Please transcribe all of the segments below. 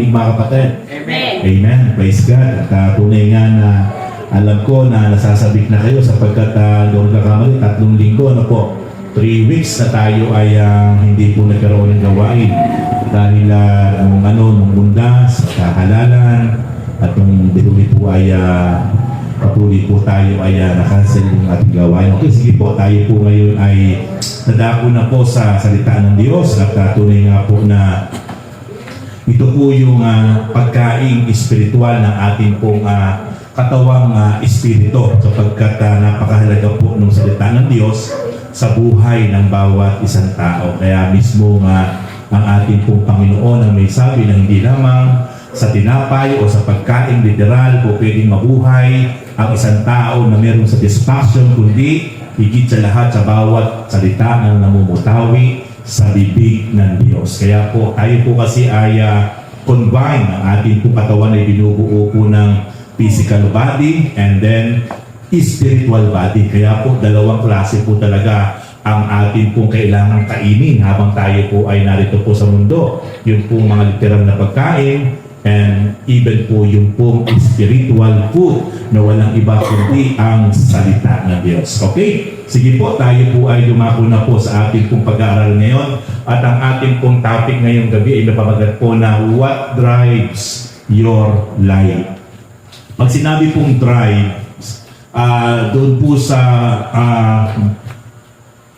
pag-ibig, mga kapatid. Amen. Amen. Praise God. At tunay nga na alam ko na nasasabik na kayo sapagkat doon kakamali, 3 linggo, 3 weeks na tayo ay hindi po nagkaroon ng gawain dahil nung bundas, kakalalan, at nung dilumi po ay patuloy po tayo ay nakancel yung ating gawain. Okay, sige po, tayo po ngayon ay nadako na po sa salita ng Diyos at tunay nga po na ito po yung pagkaing espiritual ng ating pong katawang espiritu sapagkat napakahalaga po ng salita ng Diyos sa buhay ng bawat isang tao. Kaya mismo ang ating pong Panginoon ang may sabi na hindi lamang sa tinapay o sa pagkain literal po pwedeng mabuhay ang isang tao na mayroong satisfaction, kundi higit sa lahat sa bawat salita ng namumutawi sa bibig ng Diyos. Kaya po tayo po kasi ay combine ang ating pong katawan ay binubuo po ng physical body and then spiritual body. Kaya po dalawang klase po talaga ang atin pong kailangang kainin habang tayo po ay narito po sa mundo. Yung pong mga literal na pagkain and even po yung pong spiritual food na walang iba kundi ang salita ng Diyos. Okay? Sige po, tayo po ay dumako na po sa ating pong pag-aaral ngayon at ang ating pong topic ngayong gabi ay napamagat po na what drives your life. Pag sinabi pong drive, doon po sa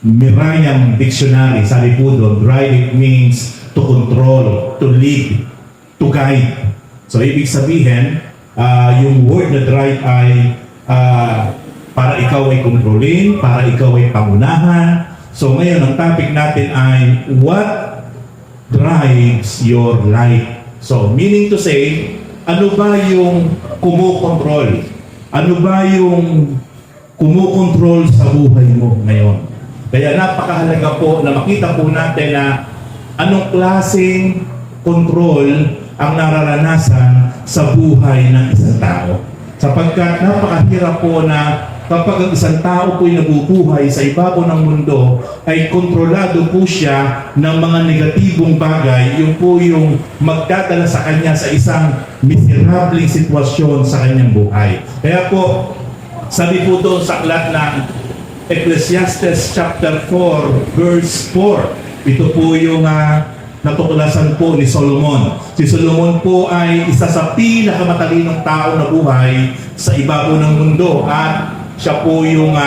Merriam Dictionary, sabi po doon, drive it means to control, to lead, to guide. So, ibig sabihin, yung word na drive ay para ikaw ay kontrolin, para ikaw ay pangunahan. So, ngayon, ang topic natin ay what drives your life? So, meaning to say, ano ba yung kumukontrol? Ano ba yung kumukontrol sa buhay mo ngayon? Kaya napakahalaga po na makita po natin na anong klaseng control ang nararanasan sa buhay ng isang tao. Sapagkat napakahirap po na kapag ang isang tao po'y nabubuhay sa ibabaw ng mundo, ay kontrolado po siya ng mga negatibong bagay, yung po yung magdadala sa kanya sa isang miserable sitwasyon sa kanyang buhay. Kaya po, sabi po doon sa aklat ng Ecclesiastes chapter 4, verse 4, ito po yung natuklasan po ni Solomon. Si Solomon po ay isa sa pinakamatalinong tao na buhay sa ibabaw ng mundo at siya po yung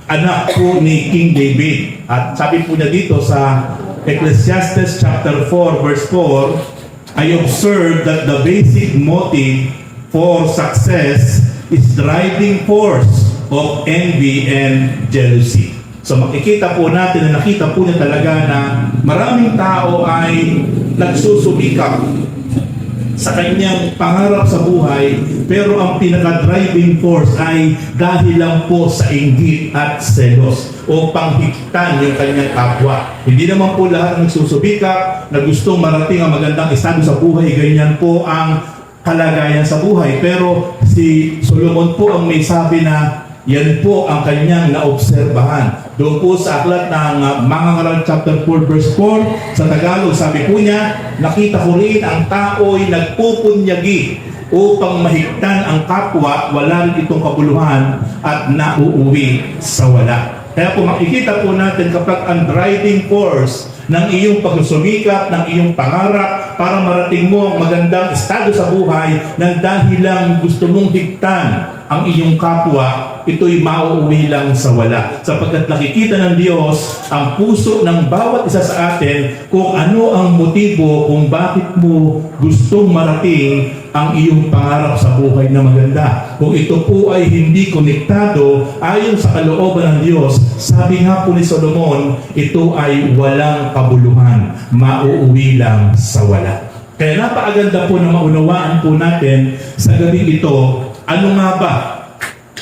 anak po ni King David. At sabi po niya dito sa Ecclesiastes chapter 4 verse 4, I observe that the basic motive for success is driving force of envy and jealousy. So makikita po natin na nakita po niya talaga na maraming tao ay nagsusumikap sa kanyang pangarap sa buhay, pero ang pinaka-driving force ay dahil lang po sa inggit at selos o panghigtan yung kanyang kapwa. Hindi naman po lahat nagsusubikap na gustong marating ang magandang estado sa buhay, ganyan po ang kalagayan sa buhay. Pero si Solomon po ang may sabi na yan po ang kanyang naobserbahan. Doon po sa aklat ng Mga Ngaral chapter 4 verse 4 sa Tagalog, sabi po niya, nakita ko rin ang tao'y nagpupunyagi upang mahigtan ang kapwa, wala rin itong kabuluhan at nauuwi sa wala. Kaya po makikita po natin kapag ang driving force ng iyong pagsusumikap, ng iyong pangarap para marating mo ang magandang estado sa buhay nang dahil lang gusto mong higtan ang iyong kapwa, ito'y mauuwi lang sa wala. Sapagkat nakikita ng Diyos ang puso ng bawat isa sa atin kung ano ang motibo kung bakit mo gustong marating ang iyong pangarap sa buhay na maganda. Kung ito po ay hindi konektado ayon sa kalooban ng Diyos, sabi nga po ni Solomon, ito ay walang kabuluhan, mauuwi lang sa wala. Kaya napakaganda po na maunawaan po natin sa gabi ito, ano nga ba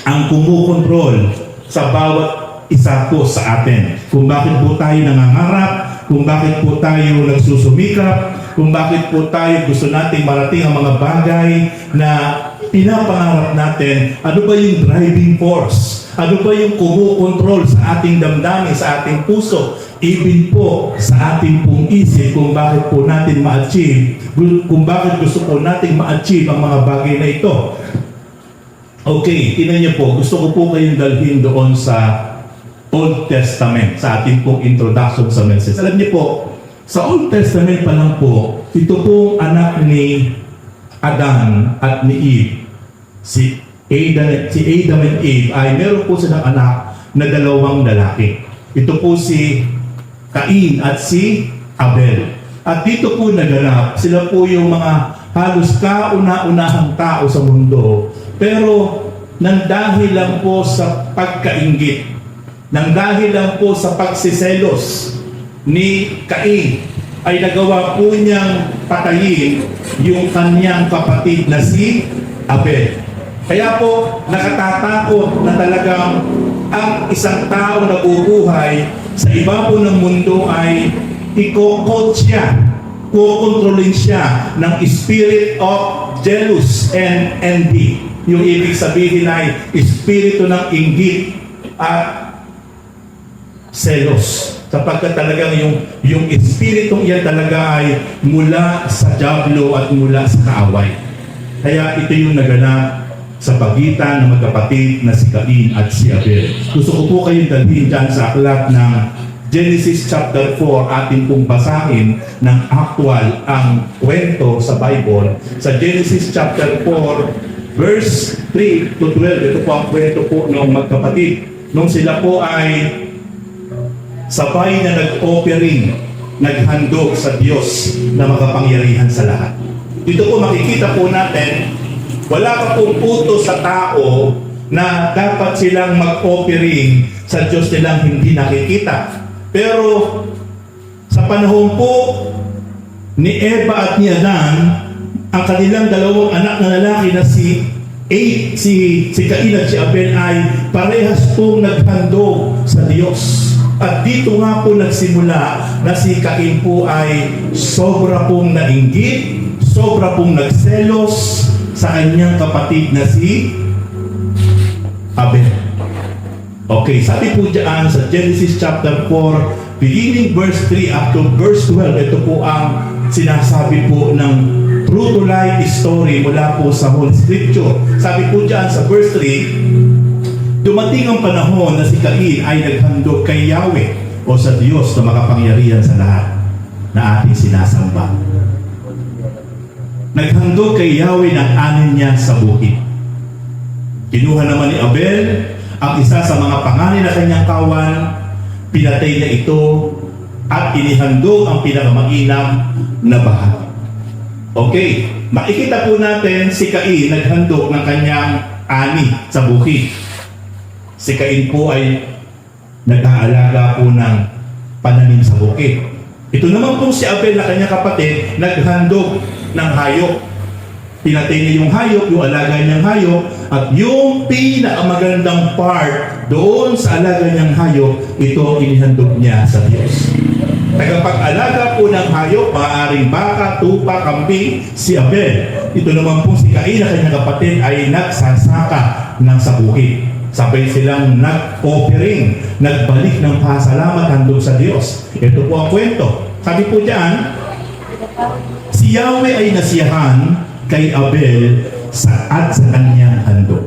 ang kumukontrol sa bawat isa po sa atin? Kung bakit po tayo nangangarap, kung bakit po tayo nagsusumikap, kung bakit po tayo gusto nating marating ang mga bagay na pinapangarap natin, ano ba yung driving force? Ano ba yung kumukontrol sa ating damdamin, sa ating puso, even po sa ating pong isip kung bakit po natin ma-achieve, kung bakit gusto po natin ma-achieve ang mga bagay na ito. Okay, tingnan niyo po, gusto ko po kayong dalhin doon sa Old Testament, sa ating pong introduction sa message. Alam niyo po, sa Old Testament pa lang po, ito pong anak ni Adan at ni Eve, si Adam and Eve, ay meron po silang anak na dalawang lalaki. Ito po si Cain at si Abel. At dito po naganap, sila po yung mga halos kauna-unahang tao sa mundo. Pero nang dahil lang po sa pagkainggit, nang dahil lang po sa pagsiselos ni Cain, ay nagawa po niyang patayin yung kanyang kapatid na si Abel. Kaya po, nakatatakot na talagang ang isang tao na bubuhay sa iba po ng mundo ay i-coach siya, kukontrolin siya ng spirit of jealous and envy. Yung ibig sabihin ay espiritu ng inggit at selos. Sapagkat talagang yung espiritong yan talaga ay mula sa diablo at mula sa kaaway. Kaya ito yung naganap sa pagitan ng magkapatid na si Cain at si Abel. Gusto ko po kayong dalhin dyan sa aklat ng Genesis chapter 4, atin pong basahin ng actual ang kwento sa Bible. Sa Genesis chapter 4, verse 3 to 12, ito po ang kwento po ng magkapatid. Nung sila po ay sabay na nag-offering, naghandog sa Diyos na makapangyarihan sa lahat. Dito po makikita po natin, wala pa pong utos sa tao na dapat silang mag-offering sa Diyos nilang hindi nakikita. Pero sa panahon po ni Eva at ni Adan, ang kanilang dalawang anak na lalaki na si Cain at si Abel ay parehas pong naghandog sa Diyos. At dito nga po nagsimula na si Cain po ay sobra pong nainggit, sobra pong nagselos sa kanyang kapatid na si Abel. Okay, sabi po dyan sa Genesis chapter 4, beginning verse 3 up to verse 12, ito po ang sinasabi po ng true to life story mula po sa Holy Scripture. Sabi po dyan sa verse 3, dumating ang panahon na si Cain ay naghandog kay Yahweh o sa Diyos na makapangyarihan sa lahat na ating sinasamba. Naghandog kay Yahweh ng anin niya sa bukid. Kinuha naman ni Abel ang isa sa mga panganay na kanyang kawan, pinatay na ito at inihandog ang pinakamainam na bahagi. Okay, makikita po natin si Cain naghandog ng kanyang ani sa bukid. Si Cain po ay nag-aalaga po ng pananim sa bukid. Ito naman po si Abel na kanyang kapatid, naghandog ng hayop. Pinatay niya yung hayop, yung alaga niyang hayop, at yung pinakamagandang part doon sa alaga niyang hayop, ito inihandog niya sa Diyos. Tagapag-alaga po ng hayop, maaaring baka, tupa, kambing, si Abel. Ito naman po si Cain na kanyang kapatid ay nagsasaka ng sa bukid. Sabay silang nag-offering, nagbalik ng pasalamat handog sa Diyos. Ito po ang kwento. Sabi po diyan, si Yahweh ay nasiyahan kay Abel at sa kanyang handog.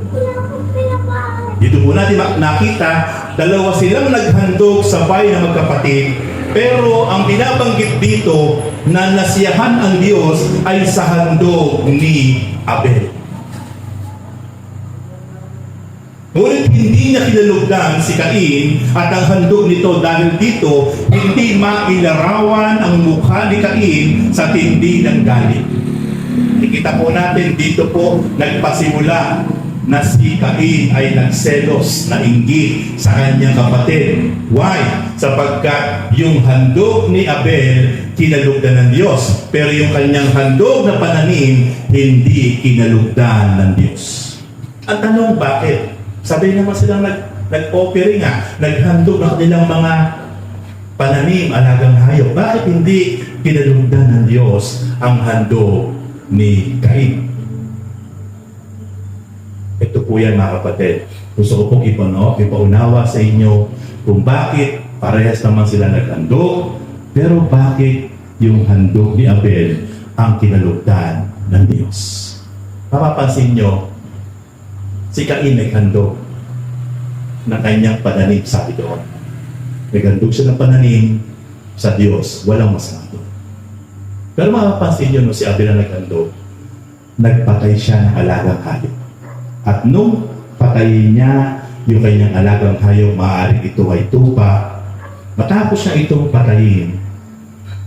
Dito po natin nakita, dalawa silang naghandog sabay na magkapatid, pero ang binabanggit dito na nasiyahan ang Diyos ay sa handog ni Abel. Ngunit hindi niya kinalugdan si Cain at ang handog nito dahil dito hindi mailarawan ang mukha ni Cain sa tindi ng galit. Ikita po natin dito po nagpasimula na si Cain ay nagselos, nainggit sa kanyang kapatid. Why? Sapagkat yung handog ni Abel kinalugdan ng Diyos, pero yung kanyang handog na pananim hindi kinalugdan ng Diyos. Ang tanong, bakit? Sabi naman silang nag-offering naghandog ng kanilang mga pananim, alagang hayop. Bakit hindi kinalugdan ng Diyos ang handog ni Cain? ito po yan mga kapatid. Gusto ko pong ipaunawa sa inyo kung bakit parehas naman sila naghandog, pero bakit yung handog ni Abel ang kinalugdan ng Diyos. Mapapansin nyo, si Cain naghandog ng kanyang pananim, sabi doon. Naghandog siya ng pananim sa Diyos, walang masama doon. Pero mapapansin nyo, no, si Abel na naghandog, nagpatay siya ng alagang hayop. At nung patayin niya yung kanyang alagang hayop, maaaring ito ay tupa. Matapos siya itong patayin,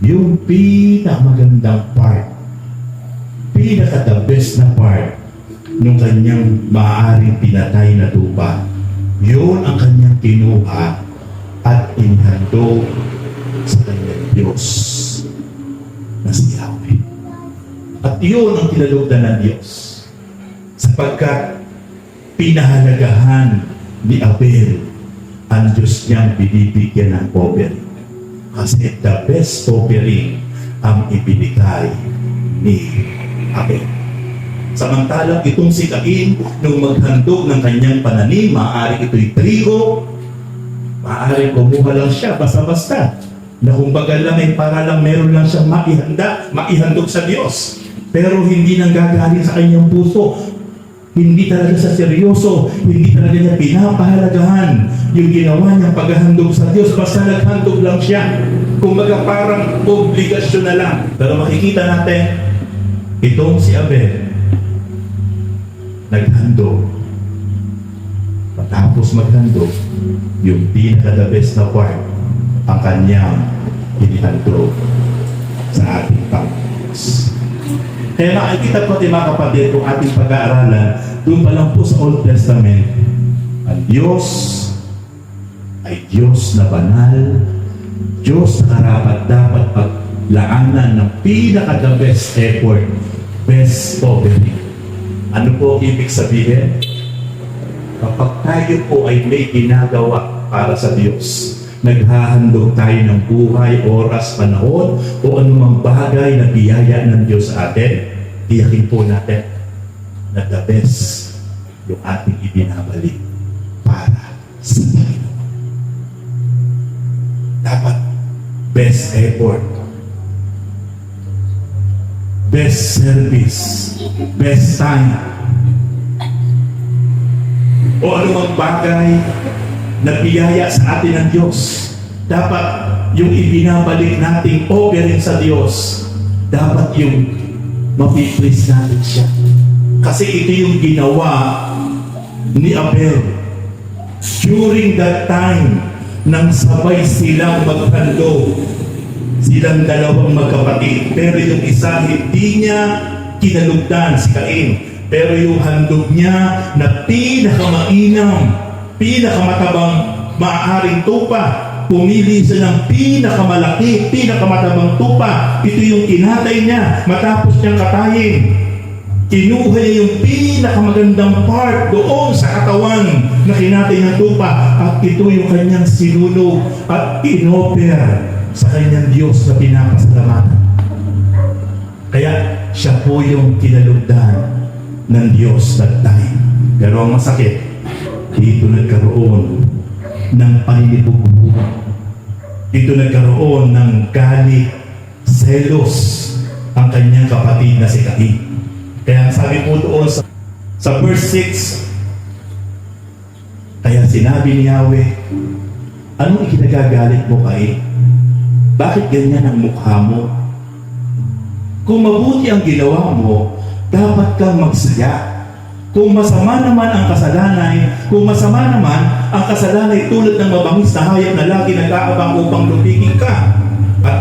yung pinakamagandang part, pinaka-the best na part nung kanyang maaaring pinatay na tupa, yun ang kanyang kinuha at inhandog sa kanyang Diyos na si Yahweh. At yun ang kinalugdan ng Diyos, sapagkat pinahalagahan ni Abel ang Diyos niyang binibigyan ng offering. Kasi the best offering ang ibinigay ni Abel. Samantalang itong si Cain, nung maghandog ng kanyang pananim, maaaring ito'y trigo, maaaring kumuha lang siya basta-basta, na kumbaga lang ay para lang meron lang siyang maihandog sa Diyos. Pero hindi nang gagaling sa kanyang puso. Hindi talaga sa seryoso, hindi talaga niya pinapahalagahan yung ginawa niyang paghahandog sa Diyos. Basta naghandog lang siya. Kumbaga parang obligasyon na lang. Pero makikita natin, itong si Abel, naghandog. Matapos maghandog, yung pinaka-the best na part, ang kanyang inihandog sa ating Panginoon. Kaya nakikita ko mga kapatid kung ating pag-aaralan, doon pa lang po sa Old Testament, ang Diyos ay Diyos na banal, Diyos na karapat dapat paglaanan ng pinaka-the best effort, best offering. Ano po ibig sabihin? Kapag tayo po ay may ginagawa para sa Diyos, naghahandog tayo ng buhay, oras, panahon, o anumang bagay na biyaya ng Diyos sa atin, tiyakin po natin na the best yung ating ibinabalik para sa Panginoon. Dapat best effort, best service, best time, o anumang bagay na biyaya sa atin ng Diyos. Dapat yung ibinabalik nating offering sa Diyos, dapat yung mapiplease natin siya. Kasi ito yung ginawa ni Abel. During that time, nang sabay silang maghandog, silang dalawang magkapatid. Pero yung isa, hindi niya kinalugdan, si Cain. Pero yung handog niya na pinakamainam, pinakamatabang maaaring tupa, pumili siya ng pinakamalaki, pinakamatabang tupa. Ito yung kinatay niya matapos niyang katayin. Kinuha niya yung pinakamagandang part doon sa katawan na kinatay ng tupa, at ito yung kanyang sinunog at inoffer sa kanyang Diyos na pinapasalamatan. Kaya siya po yung kinalugdan ng Diyos that time. Pero ang masakit, dito nagkaroon ng paninipugbuhan. Dito nagkaroon ng galit, selos ang kanyang kapatid na si Cain. Kaya sabi po doon sa verse 6, kaya sinabi ni Yahweh, anong ikinagagalit mo, Cain? Bakit ganyan ang mukha mo? Kung mabuti ang ginawa mo, dapat kang magsaya. Kung masama naman ang kasalanan, tulad ng mabangis na hayop na lagi nag-aabang upang lupigin ka, at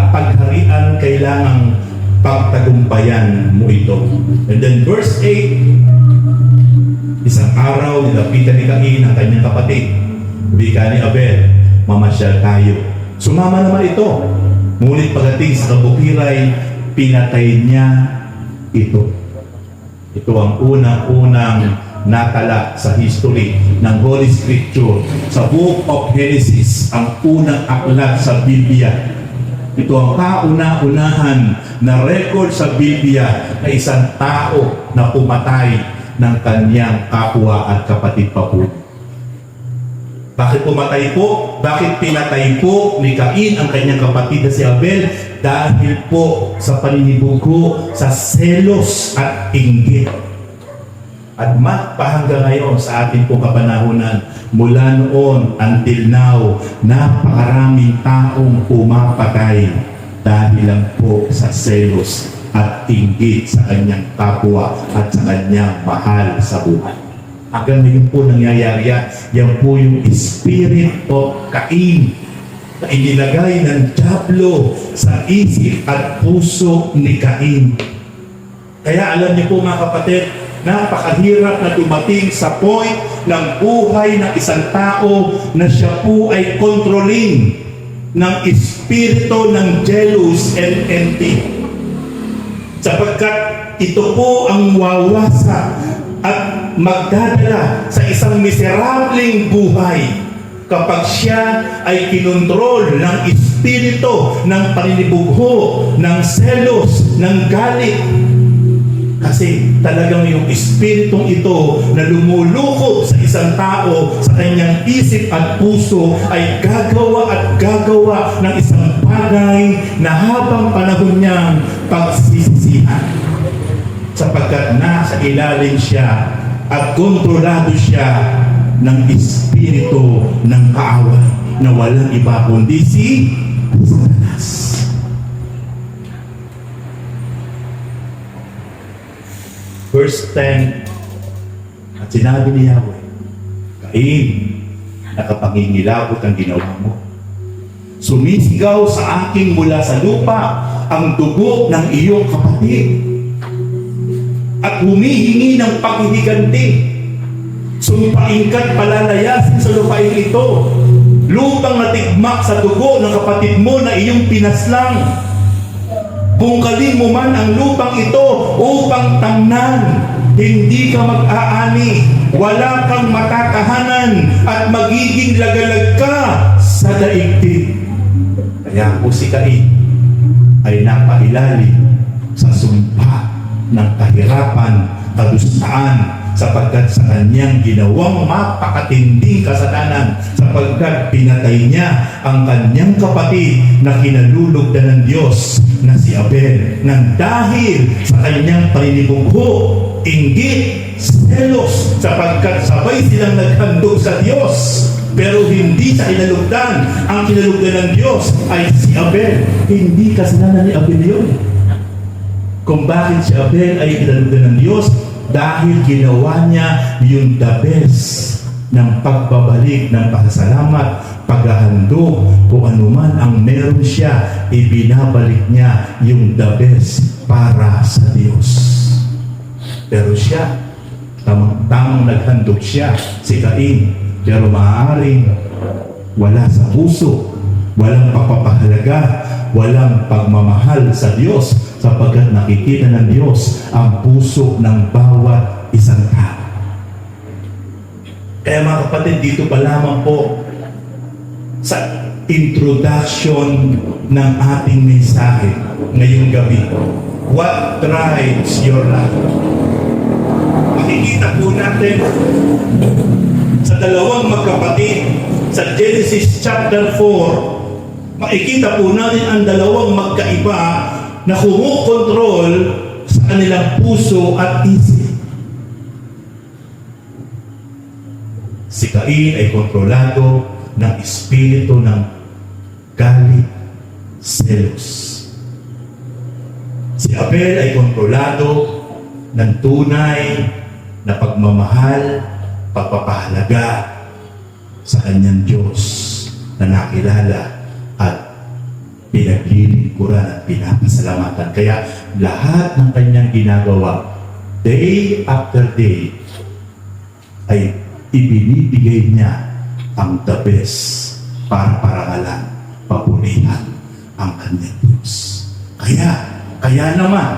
pagharian kailangang pagtagumpayan mo ito. And then verse 8, isang araw nilapitan ni Cain ang kanyang kapatid. Wika ni Abel, mamasyal tayo. Sumama naman ito. Ngunit pagdating sa kabukiray, pinatay niya ito. Ito ang unang-unang natala sa history ng Holy Scripture. Sa Book of Genesis, ang unang aklat sa Biblia. Ito ang kauna-unahan na record sa Biblia na isang tao na pumatay ng kanyang kapwa at kapatid pa po. Bakit pumatay po? Bakit pinatay po ni Cain ang kanyang kapatid na si Abel? Dahil po sa paninibugho, sa selos at inggit. At magpahanggang ngayon sa ating pong kapanahunan, mula noon until now, napakaraming taong pumapatay dahil lang po sa selos at inggit sa kanyang kapwa at sa kanyang mahal sa buhay. Hanggang ngayon po nangyayari yan. Yan po yung spirit of Cain na inilagay ng dyablo sa isip at puso ni Cain. Kaya alam niyo po mga kapatid, napakahirap na dumating sa point ng buhay ng isang tao na siya po ay controlling ng espiritu ng jealous and envy. Sapagkat ito po ang wawasa at magdadala sa isang miserableng buhay kapag siya ay kinontrol ng espiritu ng paninibugho, ng selos, ng galit. Kasi talagang yung espiritong ito na lumulukob sa isang tao, sa kanyang isip at puso, ay gagawa at gagawa ng isang bagay na habang panahon niyang pagsisisihan. Sapagkat nasa ilalim siya at kontrolado siya ng espiritu ng kaaway na walang iba kundi si Satanas. Verse 10, at sinabi ni Yahweh, Cain, nakapangingilabot ang ginawa mo. Sumisigaw sa akin mula sa lupa ang dugo ng iyong kapatid at humihingi ng paghihiganti. Sumpain ka't palalayasin sa lupain ito, lupang natigmak sa dugo ng kapatid mo na iyong pinaslang. Bungkalin mo man ang lupang ito upang tamnan. Hindi ka mag-aani, wala kang matatahanan, at magiging lagalag ka sa daigdig. Kaya po si Cain ay napailalim sa sumpa ng kahirapan, kadustaan, sapagkat sa kanyang ginawang mapakatinding kasalanan, sapagkat pinatay niya ang kanyang kapatid na kinalulugdan ng Diyos na si Abel, nang dahil sa kanyang paninibugho, inggit, selos, sapagkat sabay silang naghandog sa Diyos, pero hindi sa kinalugdan. Ang kinalugdan ng Diyos ay si Abel. Hindi kasalanan ni Abel yun. Kung bakit si Abel ay kinalugdan ng Diyos, dahil ginawa niya yung the best ng pagbabalik ng pasasalamat, paghahandog, kung anuman ang meron siya, ibinabalik niya yung the best para sa Diyos. Pero siya, tamang naghandog siya, si Cain, pero maaaring wala sa puso, walang pagpapahalaga, walang pagmamahal sa Diyos, sapagkat nakikita ng Diyos ang puso ng bawat isang tao. Kaya mga kapatid, dito pa lamang po sa introduction ng ating mensahe ngayong gabi, what drives your life? Makikita po natin sa dalawang magkapatid sa Genesis chapter 4, makikita po natin ang dalawang magkaiba na kumukontrol sa kanilang puso at isip. Si Cain ay kontrolado ng espiritu ng galit, selos. Si Abel ay kontrolado ng tunay na pagmamahal, pagpapahalaga sa kanyang Diyos na nakilala at pinaglilingkuran at pinapasalamatan. Kaya lahat ng kanyang ginagawa, day after day, ay ibinibigay niya ang the best para parangalan, papurihan ang kanyang Diyos. Kaya naman,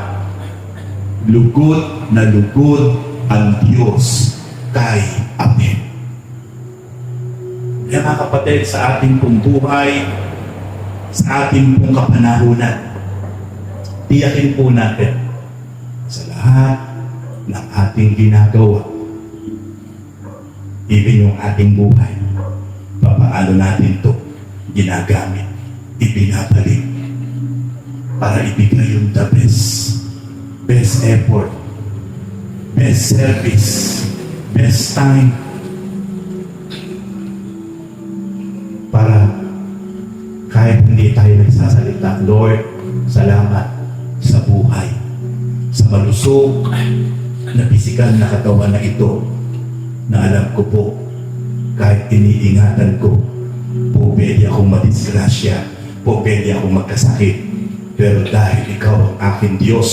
lugod na lugod ang Diyos kay Abel. Kaya mga kapatid, sa ating pong buhay, sa ating pong kapanahunan, tiyakin po natin sa lahat ng ating ginagawa, even yung ating buhay, papaano natin to ginagamit, ibinabalik para ibigay yung the best effort, best service, best time, para kahit hindi tayo nagsasalita, Lord, salamat sa buhay, sa malusog na pisikal na katawan na ito, na alam ko po, kahit iniingatan ko, po pwede akong madisgrasya, po pwede akong magkasakit, pero dahil ikaw ang aking Diyos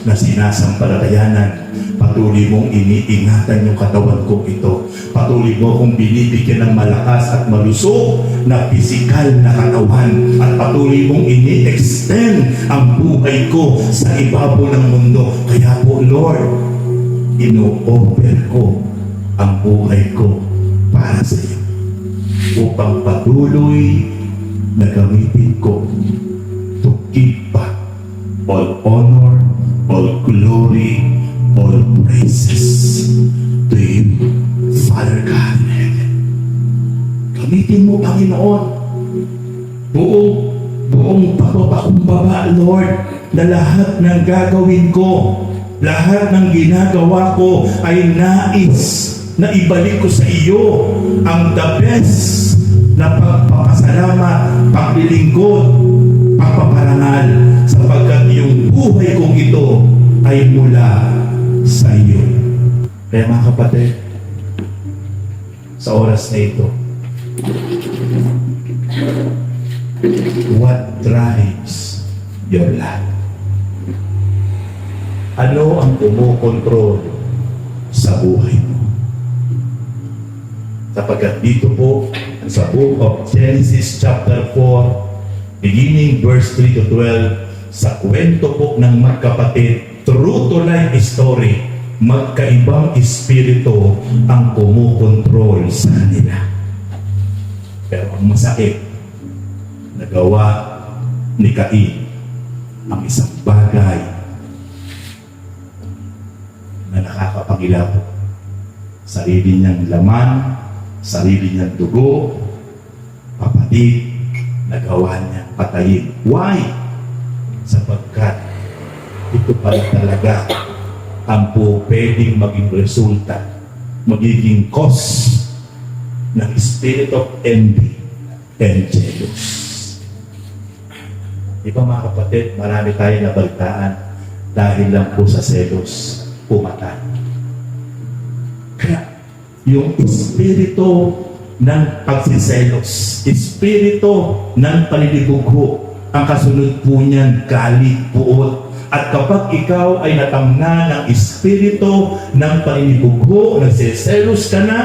na sinasampalatayanan, patuloy mong iniingatan yung katawan kong ito. Patuloy mo akong binibigyan ng malakas at malusog na pisikal na katawan. At patuloy mong ini-extend ang buhay ko sa ibabaw ng mundo. Kaya po, Lord, ino-offer ko ang buhay ko para sa iyo upang patuloy na gamitin ko to give back all honor, all glory, all praises to you, Father God in heaven. Gamitin mo, Panginoon, buong pagpapakumbaba, Lord, na lahat ng gagawin ko, lahat ng ginagawa ko ay nais na ibalik ko sa iyo ang the best na pagpapasalamat, paglilingkod, pagpaparangal, sapagkat yung buhay kong ito ay mula sa iyo. Kaya mga kapatid, sa oras na ito, what drives your life? Ano ang kumukontrol sa buhay mo? Sapagkat dito po sa book of Genesis chapter 4, beginning verse 3 to 12, sa kwento po ng magkapatid, true to life story, magkaibang espiritu ang kumukontrol sa kanila. Pero ang masakit, nagawa ni Cain ang isang bagay na nakakapangilabot. Sarili niyang laman, sarili niyang dugo, kapatid, nagawa niya patayin. Why? Sapagkat ito pala talaga ang po pwedeng maging resulta, magiging cause ng spirit of envy and jealous. Di ba mga kapatid, marami tayo nabalitaan dahil lang po sa selos, pumatay. Kaya yung espiritu ng pagsiselos, espiritu ng panlilibugho, ang kasunod po niyan, galit, puot. At kapag ikaw ay natamna ng espiritu ng panlilibugho, nagsiselos ka na,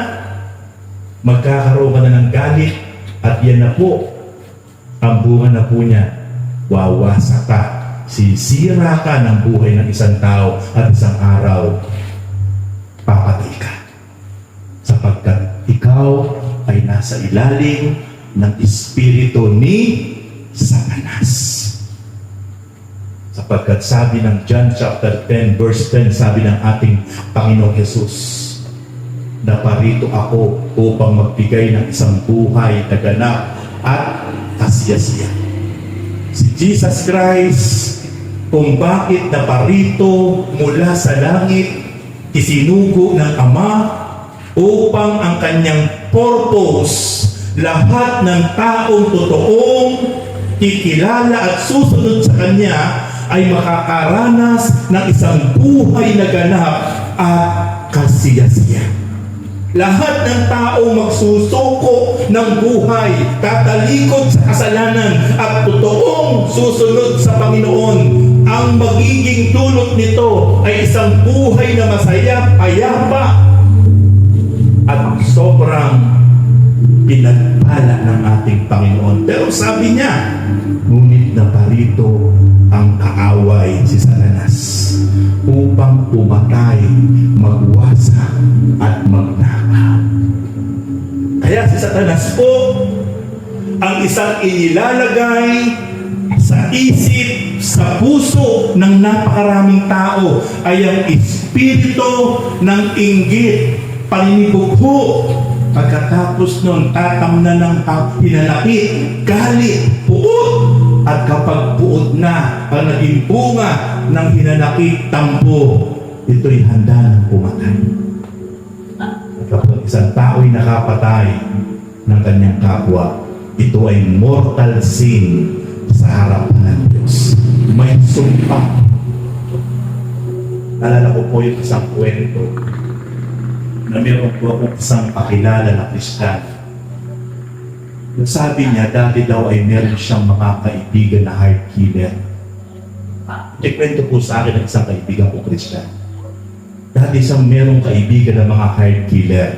magkakaroon ka na ng galit, at yan na po, ang bunga na po niya, wawasak ka, sisira ka ng buhay ng isang tao, at isang araw, papatay ka. Sapagkat ikaw ay nasa ilalim ng espiritu ni Satanas. Sapagkat sabi ng John chapter 10 verse 10, sabi ng ating Panginoong Jesus, naparito ako upang magbigay ng isang buhay na ganap at kasiyasiya. Si Jesus Christ, kung bakit naparito mula sa langit, isinugo ng Ama upang ang kanyang purpose, lahat ng taong totoong kikilala at susunod sa kanya ay makakaranas ng isang buhay na ganap at kasiyasiya. Lahat ng tao magsusuko ng buhay, tatalikod sa kasalanan at totoong susunod sa Panginoon. Ang magiging dulot nito ay isang buhay na masaya, payapa, at sobrang pinagpala ng ating Panginoon. Pero sabi niya, ngunit naparito ang kaaway si Satanas upang pumatay, magwasak at magnakaw. Kaya si Satanas po ang isang inilalagay sa isip, sa puso ng napakaraming tao ay ang espiritu ng inggit, paninibugho. Pagkatapos nun, tatamnan ng hinanakit, galit, puot. At kapag puot na, ang naging bunga ng hinanakit, tampo, ito'y handa ng pumatay. At kapag isang tao'y nakapatay ng kanyang kapwa, ito ay mortal sin sa harapan ng Diyos. May sumpa. Nalala ko po yung isang kwento na meron po akong isang kakilala na Kristiyano. Yung sabi niya, dati daw ay meron siyang mga kaibigan na heart killer. Ikwento po sa akin ng isang kaibigan ko Kristiyano. Dati isang merong kaibigan na mga heart killer.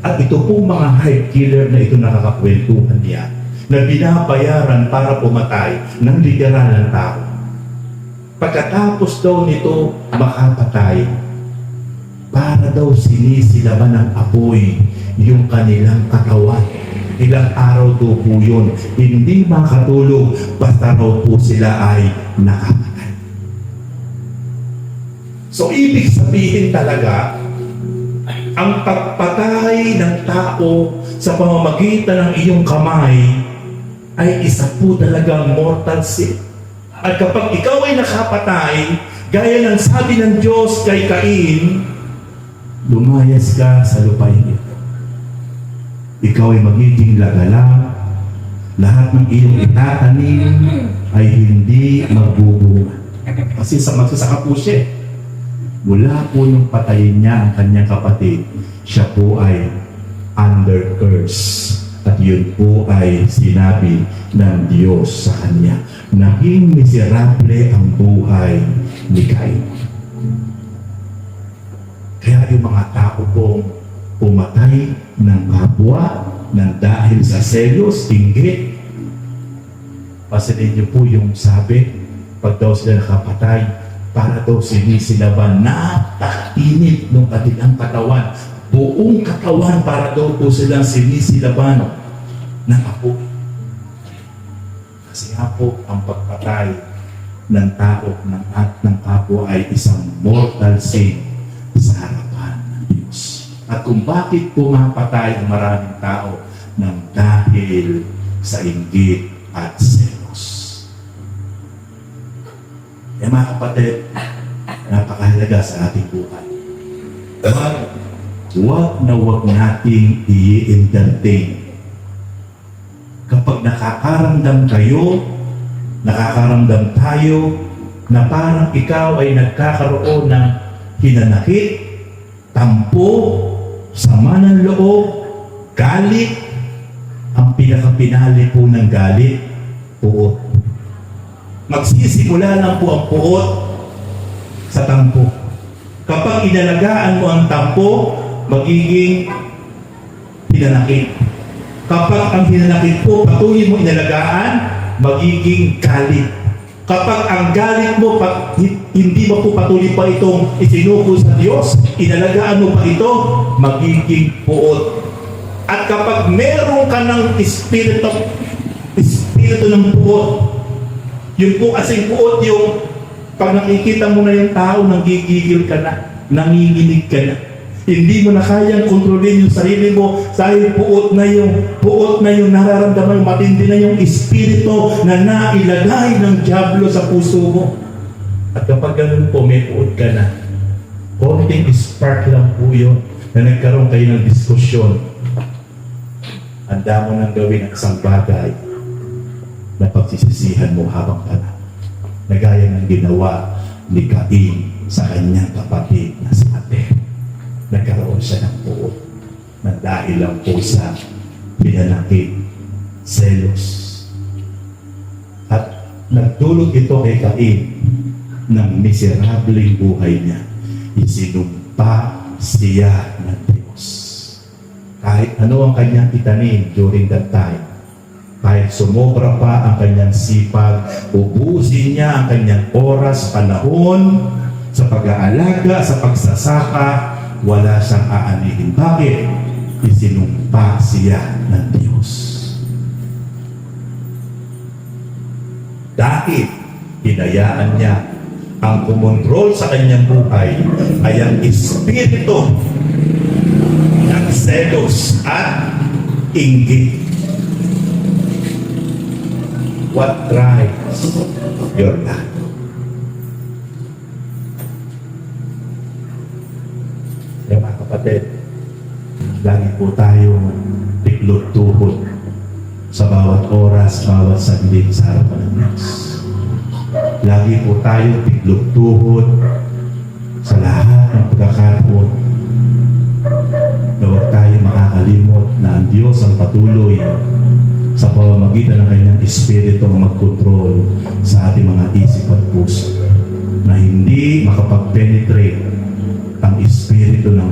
At ito po mga heart killer na ito nakakakwentuhan niya na binabayaran para pumatay ng literal ng tao. Pagkatapos daw nito makapatay, para daw sinisilaban ng apoy yung kanilang katawan. Ilang araw daw po yun, hindi makatulog, basta raw po sila ay nakapatay. So, ibig sabihin talaga, ang pagpatay ng tao sa pamamagitan ng iyong kamay ay isa po talagang mortal sin. At kapag ikaw ay nakapatay, gaya ng sabi ng Diyos kay Cain, lumayas ka sa lupain ito. Ikaw ay magiging lagalang, lahat ng iyong itatanim ay hindi magbubunga. Kasi magsasaka po siya. Mula po nung patayin niya ang kanyang kapatid, siya po ay under curse. At yun po ay sinabi ng Diyos sa kanya. Naging miserable ang buhay ni Cain. Kaya yung mga tao pong pumatay ng kapwa ng dahil sa selos, inggit. Pasanin niyo po yung sabi, pag daw sila nakapatay, para daw sinisilaban, napakainit ng kanilang katawan. Buong katawan para daw po silang sinisilaban ng apo. Kasi nga po, ang pagpatay ng tao ng kapwa ay isang mortal sin sa harapan ng Diyos. At kung bakit pumapatay ang maraming tao ng dahil sa inggit at selos. Eh mga kapatid, napakahalaga sa ating buhay. Huwag nating i-entertain. Kapag nakakaramdam kayo, nakakaramdam tayo, na parang ikaw ay nagkakaroon ng hinanakit, tampo, sama ng loob, galit, ang pinakapinali po ng galit, puot. Magsisimula lang po ang puot sa tampo. Kapag inalagaan mo ang tampo, magiging hinanakit. Kapag ang hinanakit po, patuloy mo inalagaan, magiging galit. Kapag ang galit mo, hindi mo po patuloy pa itong isinuko sa Diyos, inalagaan mo pa ito, magiging puot. At kapag meron ka ng espiritu ng puot, yun po kasing puot yung pag nakikita mo na yung tao, nanggigigil ka na, nanginginig ka na. Hindi mo na kayang kontrolin yung sarili mo dahil puot na yung nararamdaman, matindi na yung espiritu na nailagay ng dyablo sa puso mo. At kapag ganun po, may puot ka na. Konting spark lang po yun na nagkaroon kayo ng diskusyon. Handa mo nang gawin ang isang bagay na pagsisisihan mo habang panahon. Na gaya ng ginawa ni Cain sa kanyang kapatid na si Abel. Nagkaroon siya ng puot na dahil lang po sa pinanakit, selos. At nagdulot ito kay Cain ng miserableng buhay niya. Isinumpa siya ng Diyos. Kahit ano ang kanyang itanim during that time, kahit sumobra pa ang kanyang sipag, ubusin niya ang kanyang oras, panahon, sa pag-aalaga, sa pagsasaka, wala siyang aanihin. Bakit? Isinumpa siya ng Diyos. Dahil hinayaan niya ang kumontrol sa kanyang buhay ay ang espiritu ng selos at inggit. What drives your life? Kaya mga kapatid, lagi po tayong tiklot-tuhod sa bawat oras, bawat saglit sa harapan ng Diyos. Lagi po tayo tiklot-tuhod sa lahat ng pagkakataon na huwag tayo makakalimot na ang Diyos ang patuloy sa pamamagitan ng kanyang espiritu ang magkontrol sa ating mga isip at puso na hindi makapag-penetrate ang espiritu ng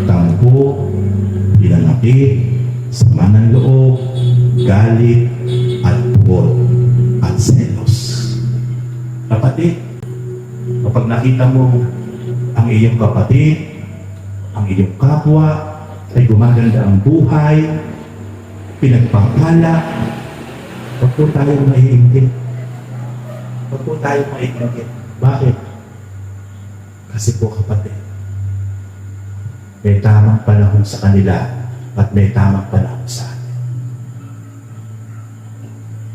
tampo, pinanakit, sama ng loob, galit, at puot, at selos. Kapatid, kapag nakita mo ang iyong kapatid, ang iyong kapwa, ay gumaganda ang buhay, pinagpapala, huwag po tayong maiinggit. Huwag po tayong maiinggit. Bakit? Kasi po kapatid, may tamang panahon sa kanila at may tamang panahon sa atin.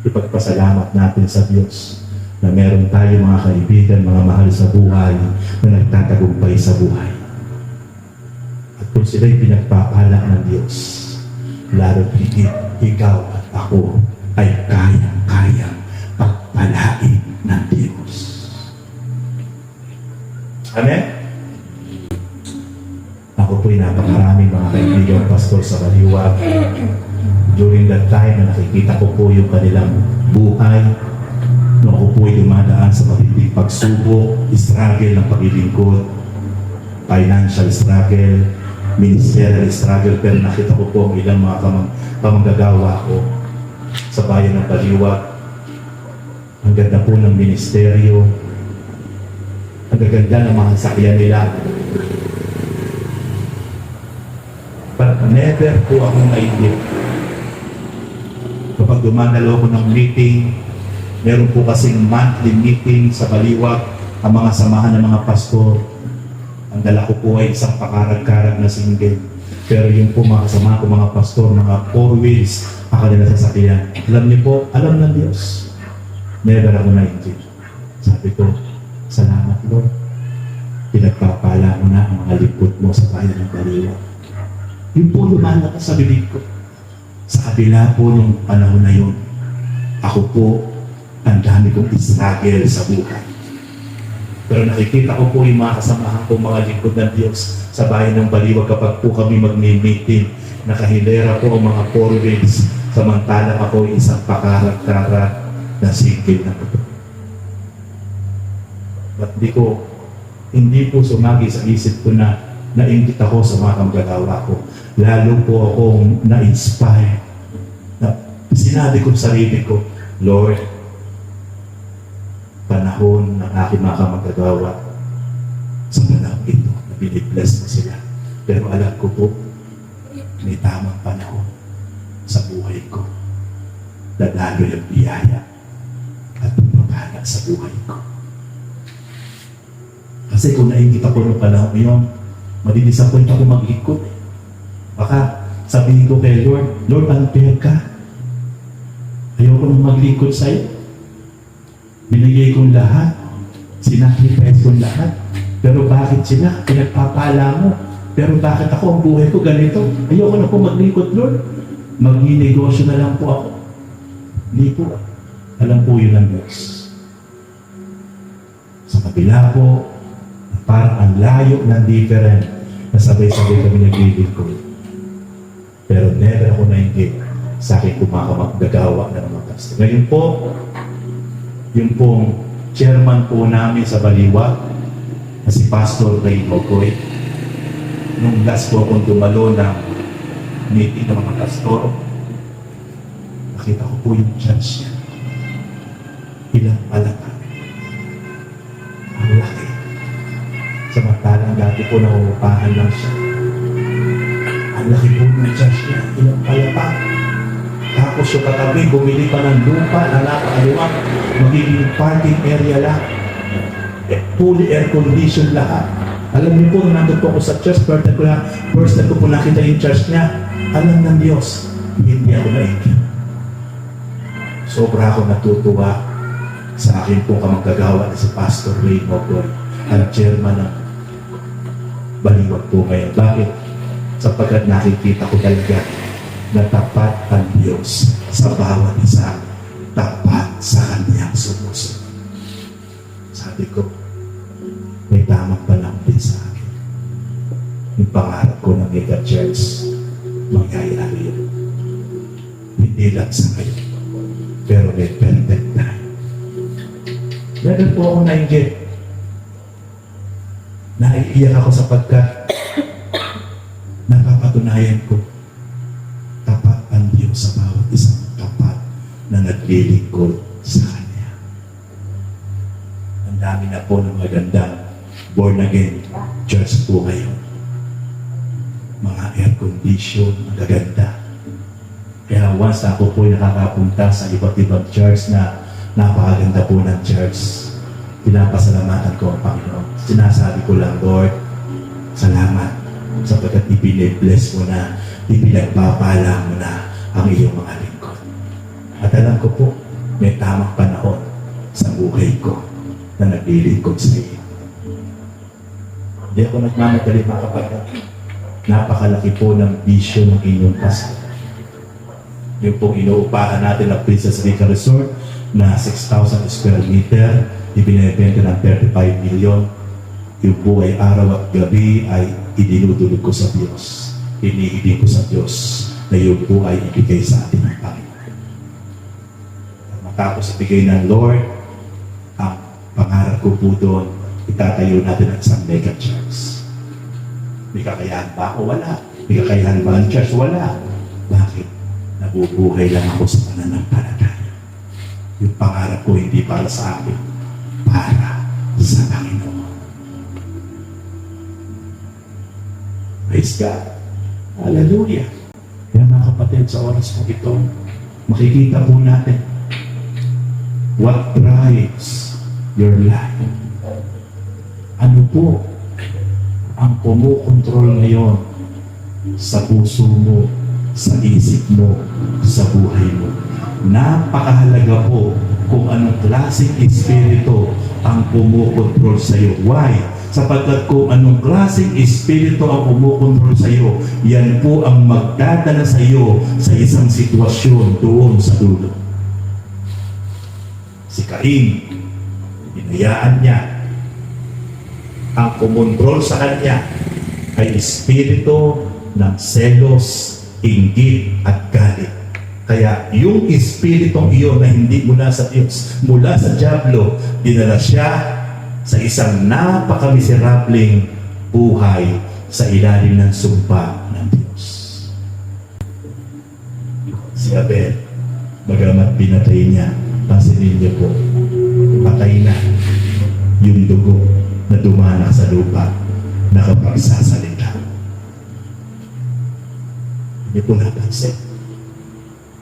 Ipagpasalamat natin sa Diyos na meron tayo mga kaibigan, mga mahal sa buhay na nagtatagumpay sa buhay. At kung sila'y pinagpapala ng Diyos, lalo higit ikaw at ako ay kayang-kayang pagpalain ng Diyos. Amen? Ako po'y napakaraming mga kaibigan pastor sa Baliwag. During that time na nakikita ko po yung kanilang buhay, nung ako po'y dumadaan sa matinding pagsubok, struggle ng paglilingkod, financial struggle, ministerial struggle, pero nakita ko po ang ilang mga pamanggagawa ko sa bayan ng Baliwag. Ang ganda po ng ministeryo, ang gaganda ng mga sakyan nila. But never po akong naisip. Kapag dumadalo ko ng meeting, meron po kasing monthly meeting sa Baliwag, ang mga samahan ng mga pastor. Ang dala ko po ay isang pakarag-karag na single. Pero yung po mga kasama ko, mga pastor, mga 4 wheels, ang kanila sasakyan. Alam niyo po, alam ng Diyos. Never ako naisip. Sabi ko, salamat Lord. Pinagpapala mo na ang mga lingkod mo sa bayan ng Baliwag. Yung po lumalakas sa bibig ko. Sa kabila po nung panahon na yun, ako po, ang dami kong struggle sa buhay. Pero nakikita ko po yung mga kasamahan ko, mga lingkod ng Diyos sa bayan ng Baliwag kapag po kami mag-meeting. Nakahilera po ang mga 4 wheels, samantalang ako isang pakarat-karat na single na ito. But hindi po sumagi sa isip ko na nainggit ako sa mga kamagagawa ko. Lalo po akong na-inspire. Sinabi ko sa sarili ko, Lord, panahon ng aking mga kamagagawa sa panahon ito na binibless mo sila. Pero alam ko po, may tamang panahon sa buhay ko na lalo yung biyaya at pagpapala sa buhay ko. Kasi kung nainggit ako ng panahon yun, madidisappoint ako mag-ikot. Baka sabihin ko kay Lord, Lord, unfair ka. Ayoko nang maglingkod sa'yo. Binigay kong lahat. Sinacrifice kong lahat. Pero bakit sila? Pinagpapala mo. Pero bakit ako ang buhay ko ganito? Ayoko na po maglingkod, Lord. Mag-negosyo na lang po ako. Hindi po. Alam po yun ang Diyos. Sa kabila po, parang ang layo ng different na sabay-sabay kami naglilingkod. Pero never ako nainggit sa aking kumakamagagawa na mga pastor. Ngayon po, yung pong chairman po namin sa Baliwag, na si Pastor Ray Ogoy, nung last po akong dumalo ng meeting ng mga pastor, nakita ko po yung church niya. Ilang palaka. Ang laki. Samantalang dati po nangungupahan lang siya. Ang laki po ng church niya. Ilang palaka. Tapos yung katabi, bumili pa ng lupa na napakaluwang, magiging parking area lang. Fully air condition lahat. Alam niyo po, nandun po ako sa church, first time ko po nakita yung church niya. Alam ng Diyos, hindi ako naingit. Sobra ako natutuwa sa akin pong kamagkagawa na si Pastor Ray Mogoy, ang chairman ng Baliwag po ngayon. Bakit? Sapagkat nakikita ko talaga na tapat ang Diyos sa bawat isa, tapat sa Kanyang sumusunod. Sabi ko, may tamang panahon din sa akin. Yung pangarap ko ng mega church, mangyayari yun. Hindi lang sa ngayon, pero may perfect time. Meron po ako nainggit. Naiiyak ako sapagkat napapatunayan ko tapat ang Diyos sa bawat isang tapat na naglilingkod sa Kanya. Ang dami na po ng magandang born again church po ngayon. Mga air condition, magaganda. Kaya once ako po nakakapunta sa iba't ibang church na napakaganda po ng church, pinapasalamatan ko ang Panginoon. Sinasabi ko lang, Lord, salamat sapagkat ipine-bless mo na, ipinagpapala mo na ang iyong mga lingkod. At alam ko po, may tamang panahon sa buhay ko na naglilingkod sa iyo. Hindi ako nagmamadali mga kapatid. Napakalaki po ng vision ng inyong pastor. Yung pong inuupahan natin na Princess Rica Resort na 6,000 square meter, ibinibenta ng 35 million. Yung po ay araw at gabi ay idinudulog ko sa Diyos. Inihiling ko sa Diyos na yun po ay ibigay sa atin ng Panginoon. Matapos ibigay ng Lord, ang pangarap ko po doon, itatayo natin ang isang mega church. May kakayahan ba ako? Wala. May kakayahan ba ang church? Wala. Bakit? Nabubuhay lang ako sa pananampalataya. Yung pangarap ko hindi para sa akin, para sa Panginoon. Praise God. Hallelujah. Kaya mga kapatid, sa oras po ito, makikita po natin what drives your life. Ano po ang kumukontrol ngayon sa puso mo, sa isip mo, sa buhay mo. Napakahalaga po kung anong klaseng espiritu ang kumukontrol sa iyo. Why? Sapagkat kung anong klaseng espiritu ang kumukontrol sa iyo, yan po ang magdadala sa iyo sa isang sitwasyon doon sa dulo. Si Cain, hinayaan niya. Ang kumontrol sa kanya ay espiritu ng selos, inggit at galit. Kaya yung espiritong iyon na hindi mula sa Diyos, mula sa diablo, dinala siya sa isang napakamiserableng buhay sa ilalim ng sumpa ng Diyos. Si Abel, bagamat pinatay niya, pansinin niyo po, patay na yung dugo na dumanak sa lupa, nakapagsasalita. Hindi po napansin.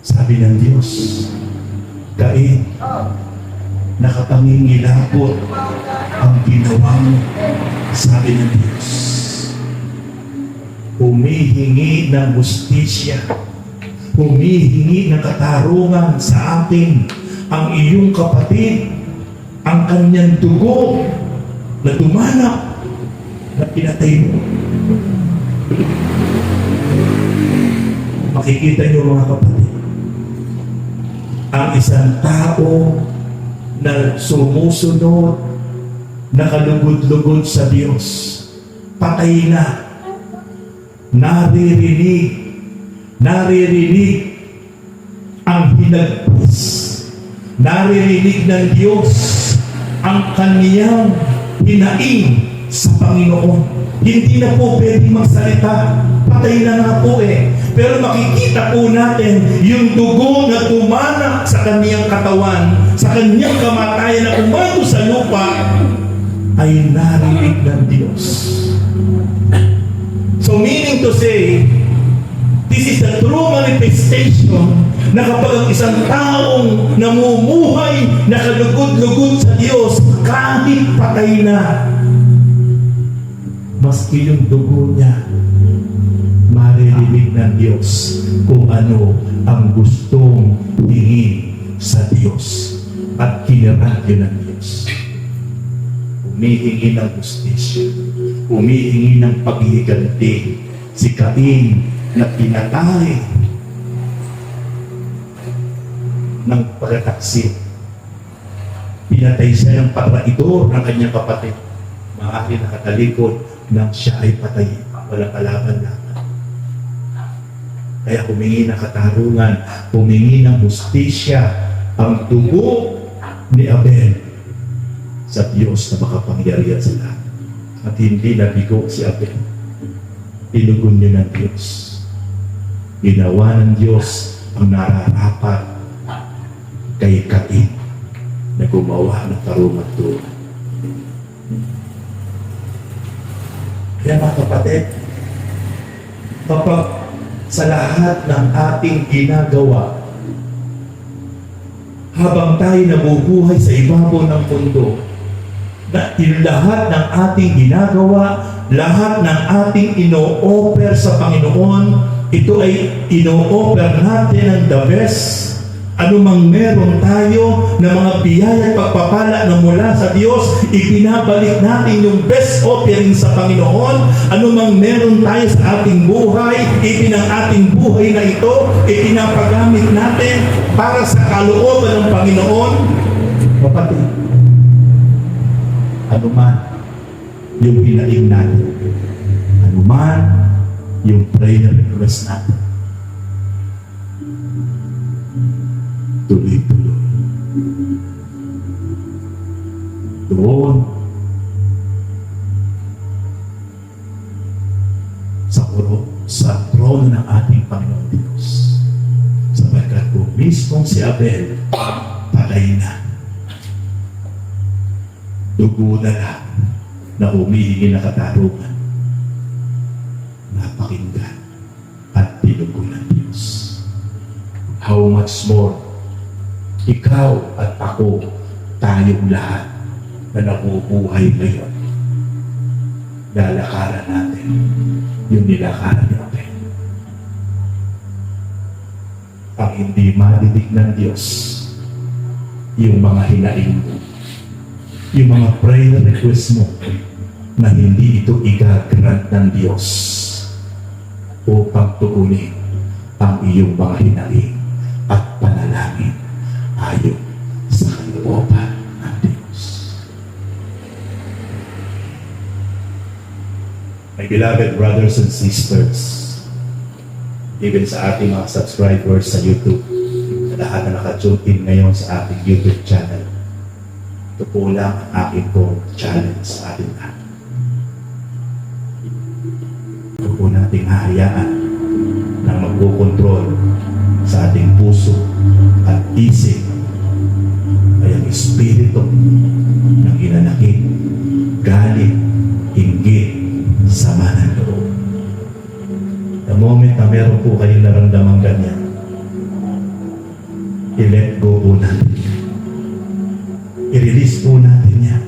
Sabi ng Diyos, Cain, nakapangingilapot ang ginawa mo. Sabi ng Diyos, humihingi ng hustisya, humihingi ng katarungan sa atin ang iyong kapatid, ang kanyang dugo na dumanak na pinatay mo. Makikita niyo mga kapatid, ang isang tao na sumusunod, nakalugod-lugod sa Diyos, patay na, naririnig ang hinagpis, naririnig ng Diyos ang kaniyang hinaing sa Panginoon. Hindi na po pwedeng magsalita. Patay na nga po eh. Pero makikita po natin yung dugo na tumanak sa kaniyang katawan, sa kaniyang kamatayan na umato sa lupa, ay narinig ng Diyos. So meaning to say, this is the true manifestation na kapag ang isang taong namumuhay, nakalugod-lugod sa Diyos, kahit patay na, maski yung dugo niya, maririnig ng Diyos kung ano ang gustong hingin sa Diyos at kiniradyo ng Diyos. Humihingi ng justisya, humihingi ng paghihiganti si Cain na pinatay ng pagkataksil. Pinatay siya ng patraidor ng kanyang kapatid. Maaari nakatalikod nang siya ay patay. Walang kalaban-laban. Kaya humingi ng katarungan, humingi ng justisya ang dugo ni Abel sa Diyos na makapangyarihan sa lahat. At hindi nabigo si Abel. Tinugon niyo ng Diyos. Ginawa ng Diyos ang nararapat kay Cain na gumawa ng karungan-tungan. Kaya mga kapatid, kapag sa lahat ng ating ginagawa, habang tayo nabubuhay sa ibabaw ng mundo, na lahat ng ating ginagawa, lahat ng ating ino-offer sa Panginoon, ito ay ino-offer natin ang the best. Anumang meron tayo na mga biyaya at pagpapala na mula sa Diyos, ipinabalik natin yung best offering sa Panginoon. Anumang meron tayo sa ating buhay, ipinang ating buhay na ito, ipinapagamit natin para sa kalooban ng Panginoon. Kapatid, anuman yung hinaing natin, anuman yung prayer request natin, tuloy-tuloy. Doon sa trono ng ating Panginoon Diyos. Sapagkat kung mismong si Abel patay na, dugo na lang na humihingi na katarungan, napakinggan at tinugon ng Diyos. How much more ikaw at ako, tayong lahat na nabubuhay ngayon, lalakaran natin yung nilakaran natin. Ang hindi madidig ng Diyos, yung mga hinaing mo, yung mga prayer request mo, na hindi ito igagrant ng Diyos upang tugunin ang iyong mga hinaing at panalangin ayon sa kalooban ng Diyos. My beloved brothers and sisters, even sa ating mga subscribers sa YouTube, sa lahat na nakatune in ngayon sa ating YouTube channel, ito po lang ang aking pong challenge sa ating lahat. Ito po nating hahayaan na magkukontrol sa ating puso at isip ay ang espiritu ng hinanakit, galit, inggit, sama ng loob. The moment na meron po kayong naramdamang ganyan, i-let go po natin. I-release po natin yan.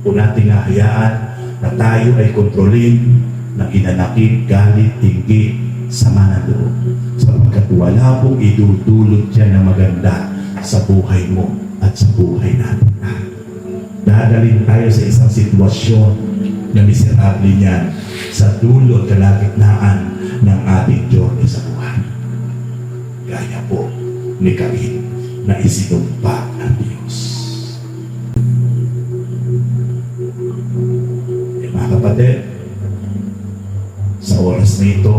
Po natin hahayaan na tayo ay kontrolin ng hinanakit, galit, inggit, sama ng loob. Sapagkat wala pong idudulot dyan na maganda sa buhay mo at sa buhay natin. Dadalhin tayo sa isang sitwasyon na miserable niyan sa dulo at kalagitnaan ng ating journey sa buhay. Gaya po ni Cain na isinumpa ng Diyos. Mga kapatid, sa oras na ito,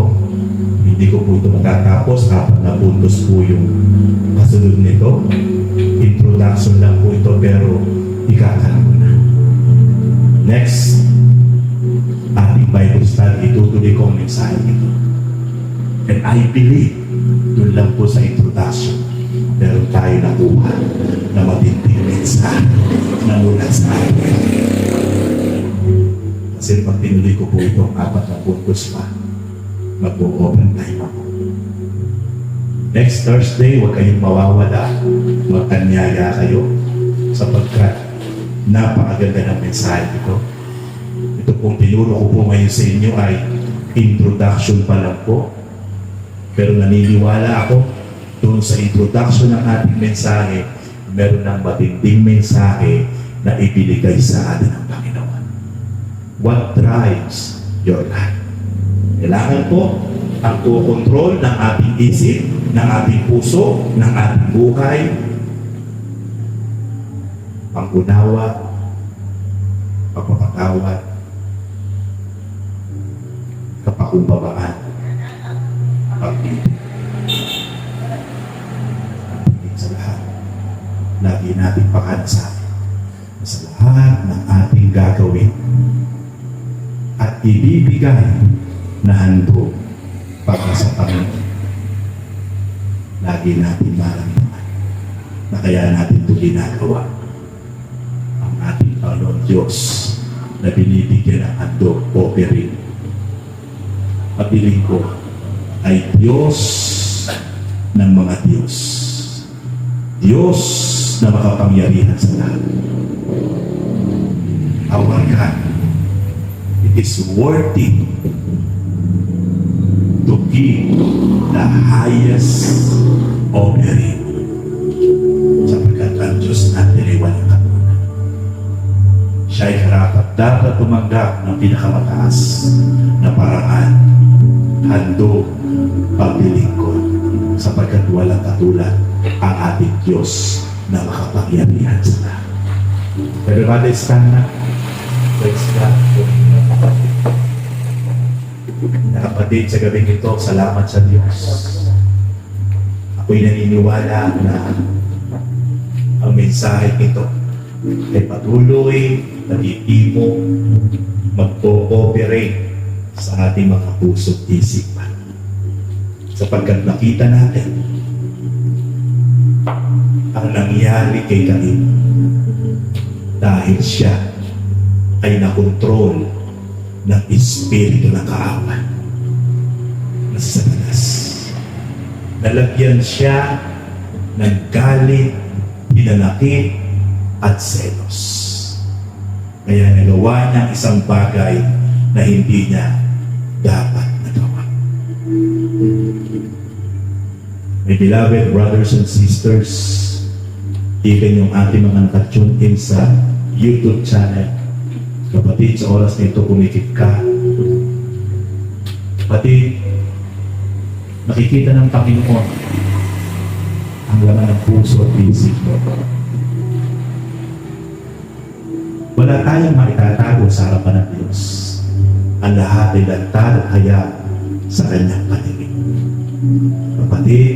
hindi ko po ito matatapos. 4 na puntos po yung kasunod nito. Introduction lang po ito, pero ikakalang ko na. Next, ating Bible study, itutuloy ko ang mensahe ito. And I believe, doon lang po sa introduction, meron tayo nakuha na matinding mensahe na mula sa atin. Kasi pag tinuloy ko po itong 4 na puntos pa, mag-o-open time ako. Next Thursday, huwag kayong mawawala. Magkanyaya kayo sapagkat napakaganda ng mensahe ito. Ito pong tinuro ko po ngayon sa inyo ay introduction pa lang po. Pero naniniwala ako doon sa introduction ng ating mensahe, meron ng matinding mensahe na ibinigay sa atin ng Panginoon. What drives your life? Kailangan po ang kukontrol ng ating isip, ng ating puso, ng ating buhay, pang-unawa, pagpapatawad, kapakumbabaan, pag-ibig. Pag-ibig sa lahat. Lagi natin pakanasabi na sa lahat ng ating gagawin at ibibigay na handog para sa Panginoon. Lagi natin maramdaman na kaya natin ito ginagawa. Ang ating Panginoon Diyos na binibigyan ng handog o offering. Pabiling ko ay Diyos ng mga Diyos. Diyos na makapangyarihan sa lahat. Our God, it is worthy to give the highest offering. Sapagkat ang Diyos natin ay walang katulad. Siya ay karapat dapat tumanggap ng pinakamataas na paraan, handog, paglilingkod, sapagkat walang katulad ang ating Diyos na makapangyarihan sa lahat. Everybody stand na. Praise God. Nakapatid sa gabing ito, salamat sa Diyos. Ako'y naniniwala na ang mensahe nito ay patuloy na titimo magpo-operate sa ating mga puso't isipan. Sapagkat nakita natin ang nangyari kay Cain dahil siya ay nakontrol ng espiritu ng kaawan na si Satanas. Nalagyan siya ng galit, hinanakit at selos. Kaya nagawa niya isang bagay na hindi niya dapat nagawa. My beloved brothers and sisters, even yung ating mga nakatune in sa YouTube channel, kapatid, sa oras na ito kumikip ka, kapatid, nakikita ng Panginoon ang laman ng puso at isip mo. Wala tayong maitatago sa harapan ng Diyos. Ang lahat ay lantad at hayag sa kanyang paningin. Kapatid,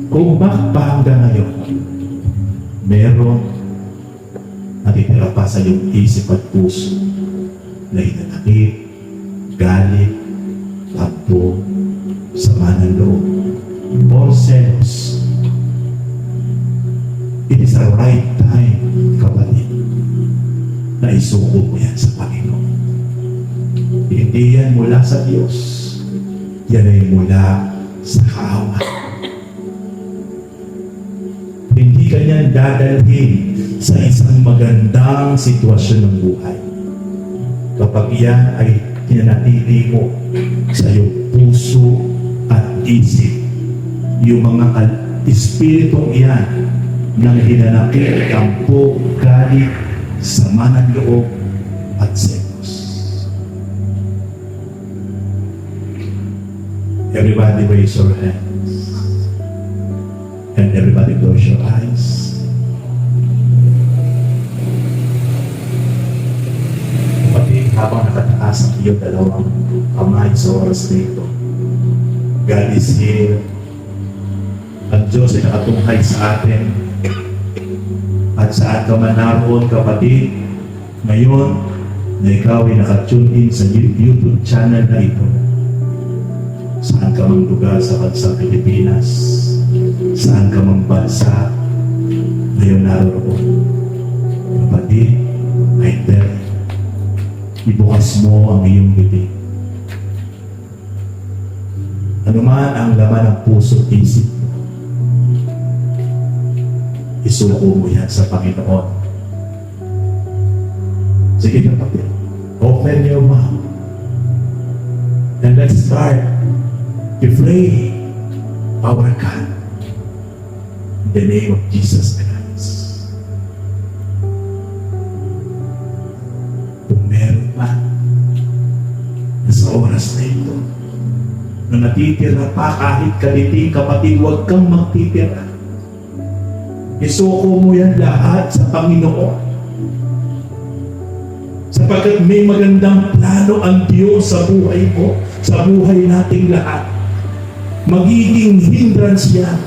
kung bakit pa hanggang ngayon meron natitira pa sa iyong isip at puso na hinanakit, galit, tampo, sama ng loob, or selos, it is a right time, kapatid, na isuko mo yan sa Panginoon. Hindi yan mula sa Diyos. Yan ay mula sa kaawan. Hindi ka niyan dadalhin sa isang magandang sitwasyon ng buhay. Kapag yan ay tinanatili mo sa iyong puso at isip, yung mga espiritong iyan ng hinanakit, tampo, galit, sama ng loob at selos. Everybody raise your hands and everybody close your eyes. Kapatid, habang nakataas ang iyong dalawang kamay sa oras na ito, God is here. Ang Diyos ay nakatunghay sa atin. At saan ka man naroon, kapatid, ngayon na ikaw ay nakatune in sa YouTube channel na ito, saan ka mang lugar sa bansang Pilipinas, saan ka mang bansa ngayon naroon, kapatid, I tell you, ibukas mo ang iyong bibig Ano man ang laman ng puso at isip mo, isuko mo yan sa Panginoon. Sige kapatid, open your mouth and let's start to pray our God in the name of Jesus Christ. Kung meron man na sa oras na ito na natitira pa kahit kaliting kapatid, huwag kang magtitira. Isuko mo yan lahat sa Panginoon. Sapagkat may magandang plano ang Diyos sa buhay mo, sa buhay nating lahat. Magiging hindrance yan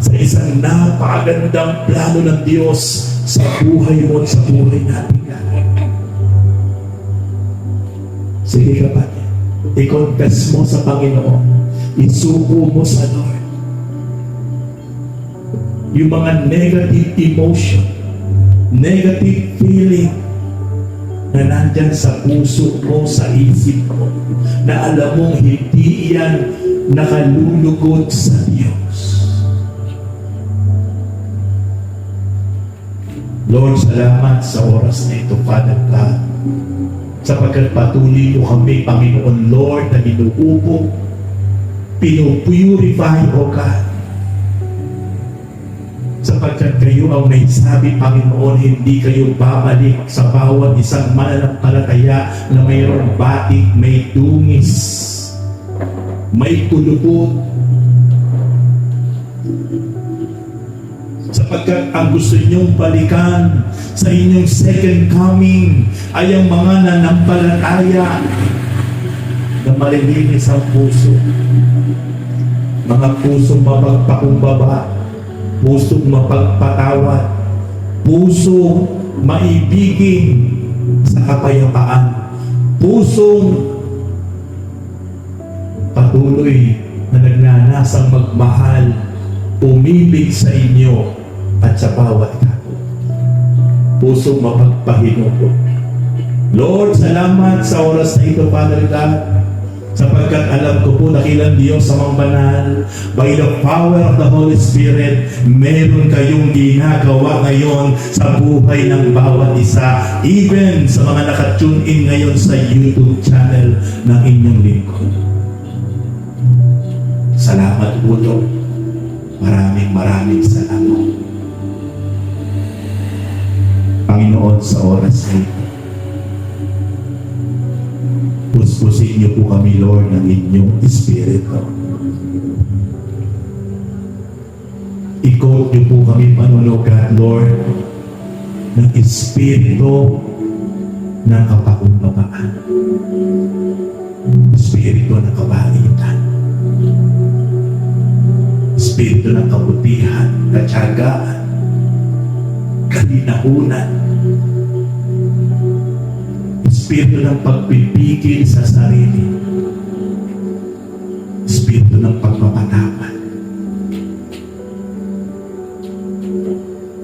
sa isang napakagandang plano ng Diyos sa buhay mo at sa buhay nating lahat. Sige kapatid, i-confess mo sa Panginoon, isuko mo sa Lord yung mga negative emotion, negative feeling na nandyan sa puso mo, sa isip mo, na alam mong hindi yan nakalulugod sa Diyos. Lord, salamat sa oras na ito, Father God, sapagkat patuloy mo kami, Panginoon Lord, na inuupo, pinupurify, O God, sapagkat kayo ang may sabi, Panginoon, hindi kayo babalik sa bawat isang mananampalataya na mayroong batik, may dungis, may kulubot. Sapagkat ang gusto ninyong balikan sa inyong second coming ay ang mga nanampalataya na malilinis ang puso, mga pusong mapagpakumbaba, pusong mapagpatawad, pusong maibigin sa kapayapaan, pusong patuloy na nagnanasang magmahal, umibig sa inyo at sa bawat kapwa, pusong mapagpahinoko. Lord, salamat sa oras na ito, Father God, sapagkat alam ko po dakilang Diyos sa mga banal, by the power of the Holy Spirit, meron kayong ginagawa ngayon sa buhay ng bawat isa, even sa mga nakatune in ngayon sa YouTube channel ng inyong lingkod. Salamat po, Lord. Maraming salamat. Panginoon, sa oras na ito, puspusin niyo po kami, Lord, ng inyong Espiritu. I-coat niyo po kami, panunugat, Lord, ng Espiritu ng kapakumbabaan, Espiritu ng kabaitan, Espiritu ng kabutihan, katyagaan, kalinahunan, Espiritu ng pagpipigil sa sarili, Espiritu ng pagpapatawad,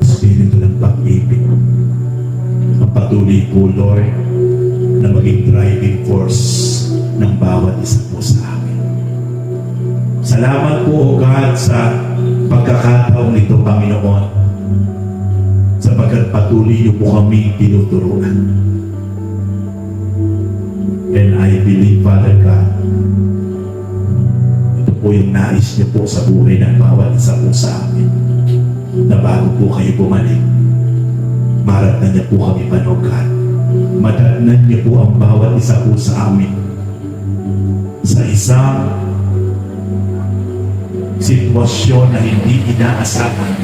Espiritu ng pag-ibig. Patuloy po, Lord, na maging driving force ng bawat isa po sa amin. Salamat po, O God, sa pagkakataong ito, Panginoon, sapagkat patuloy niyo po kami tinuturuan. And I believe, Father God, ito po yung nais niyo po sa buhay ng bawat isa po sa amin, na bago po kayo bumalik, maratnan niyo po kami, Panogat. Madatnan niyo po ang bawat isa po sa amin sa isang sitwasyon na hindi inaasahan,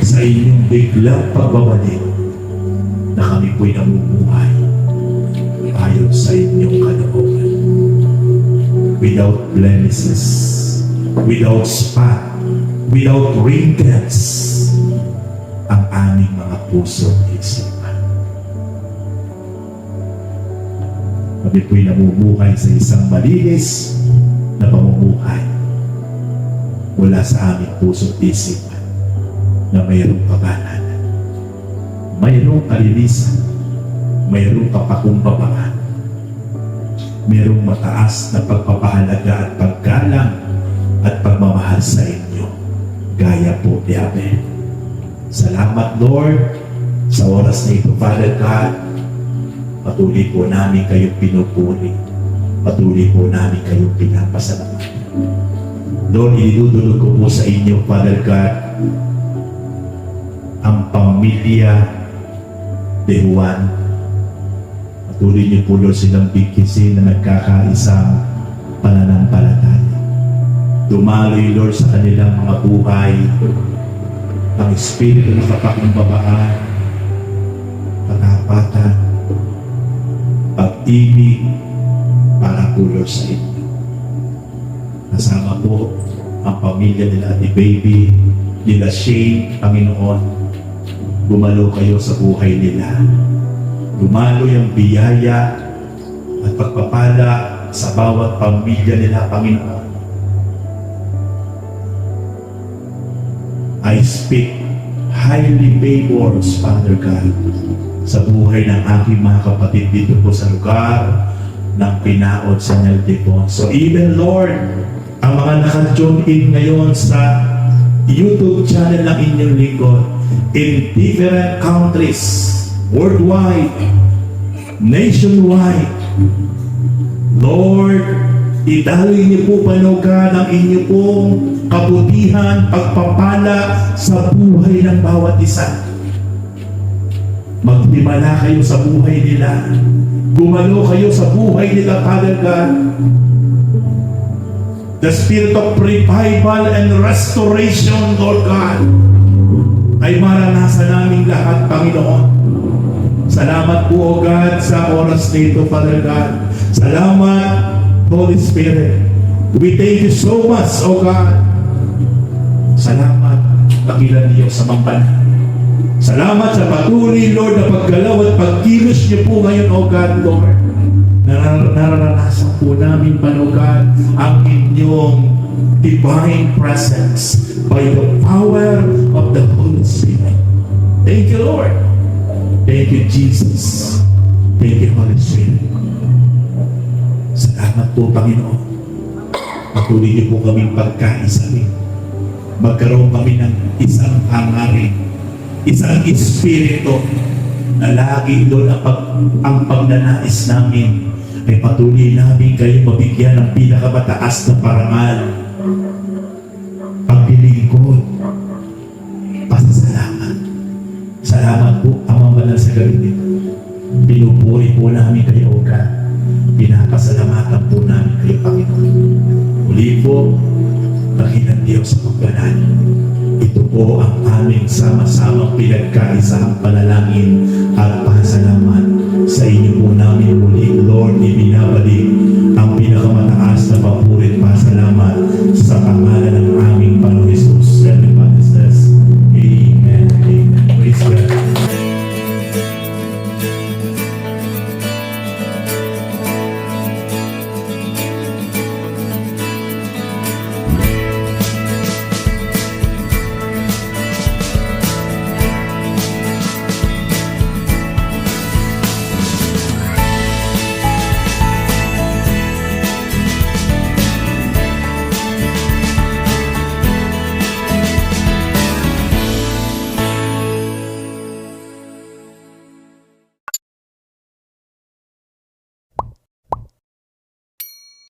sa inyong biglang pagbabalik, na kami po'y namumuhay ayon sa inyong kalooban, without blemishes, without spot, without wrinkles, ang aming mga puso at isipan. Kami po'y namumuhay sa isang malinis na pamumuhay mula sa aming puso at isipan, na mayroong kabanalan, mayroong kalinisan, mayroong kapakumbabaan, merong mataas na pagpapahalaga at paggalang at pagmamahal sa inyo. Gaya po ni Abel. Salamat, Lord, sa oras na ito, Father God. Patuloy po namin kayong pinupuri. Patuloy po namin kayong pinapasalamatan. Lord, inidudulog ko po sa inyo, Father God, ang pamilya de Juan. Patuloy niyo po, Lord, silang bigkisin na nagkakaisang pananampalataya. Dumaloy, Lord, sa kanilang mga buhay ang espiritu ng kapakumbabaan, katapatan, pag-ibig para po, Lord, sa inyo. Kasama po ang pamilya nila ni Baby, nila Shane, Panginoon. Gumalo kayo sa buhay nila. Gumalo yung biyaya at pagpapala sa bawat pamilya nila, Panginoon. I speak highly favors, Father God, sa buhay ng aking mga kapatid dito po sa lugar ng Pinaod sa Neltipon. So even, Lord, ang mga naka-tune in ngayon sa YouTube channel ng inyong lingkod in different countries, worldwide, nationwide, Lord, idaloy niyo po, Panginoon, ang inyo pong kabutihan, pagpapala sa buhay ng bawat isa. Magtimala kayo sa buhay nila. Gumalo kayo sa buhay nila, Father God. The spirit of revival and restoration, Lord God, ay maranasan namin lahat, Panginoon. Salamat po, O God, sa oras nito, Father God. Salamat, Holy Spirit. We thank you so much, O God. Salamat, Panginoon niyo sa mambanan. Salamat sa patuloy, Lord, na paggalaw at pagkilos niyo po ngayon, O God, Lord. Nararanasan po namin, Panginoon God, ang inyong divine presence by the power of the Holy Spirit. Thank you, Lord. Thank you, Jesus. Thank you, Holy Spirit. Salamat po, Panginoon. Patuloy niyo po kaming pagkaisahin. Magkaroon kami ng isang hangarin, isang espiritu na lagi doon ang pagnanais namin ay patuloy namin kayo mabigyan ng pinakamataas na parangal, paglilingkod, pasasalamat. Salamat po, Ama Banal, sa gabi nito. Pinupuri po namin kayo, O God. Pinapasalamatan po namin kayo, Panginoon. Muli po, Panginoon Diyos sa pagbanal. Ito po ang aming sama-samang pinagkaisahang panalangin at pasalamat sa inyo po namin muli, Lord, ibinabalik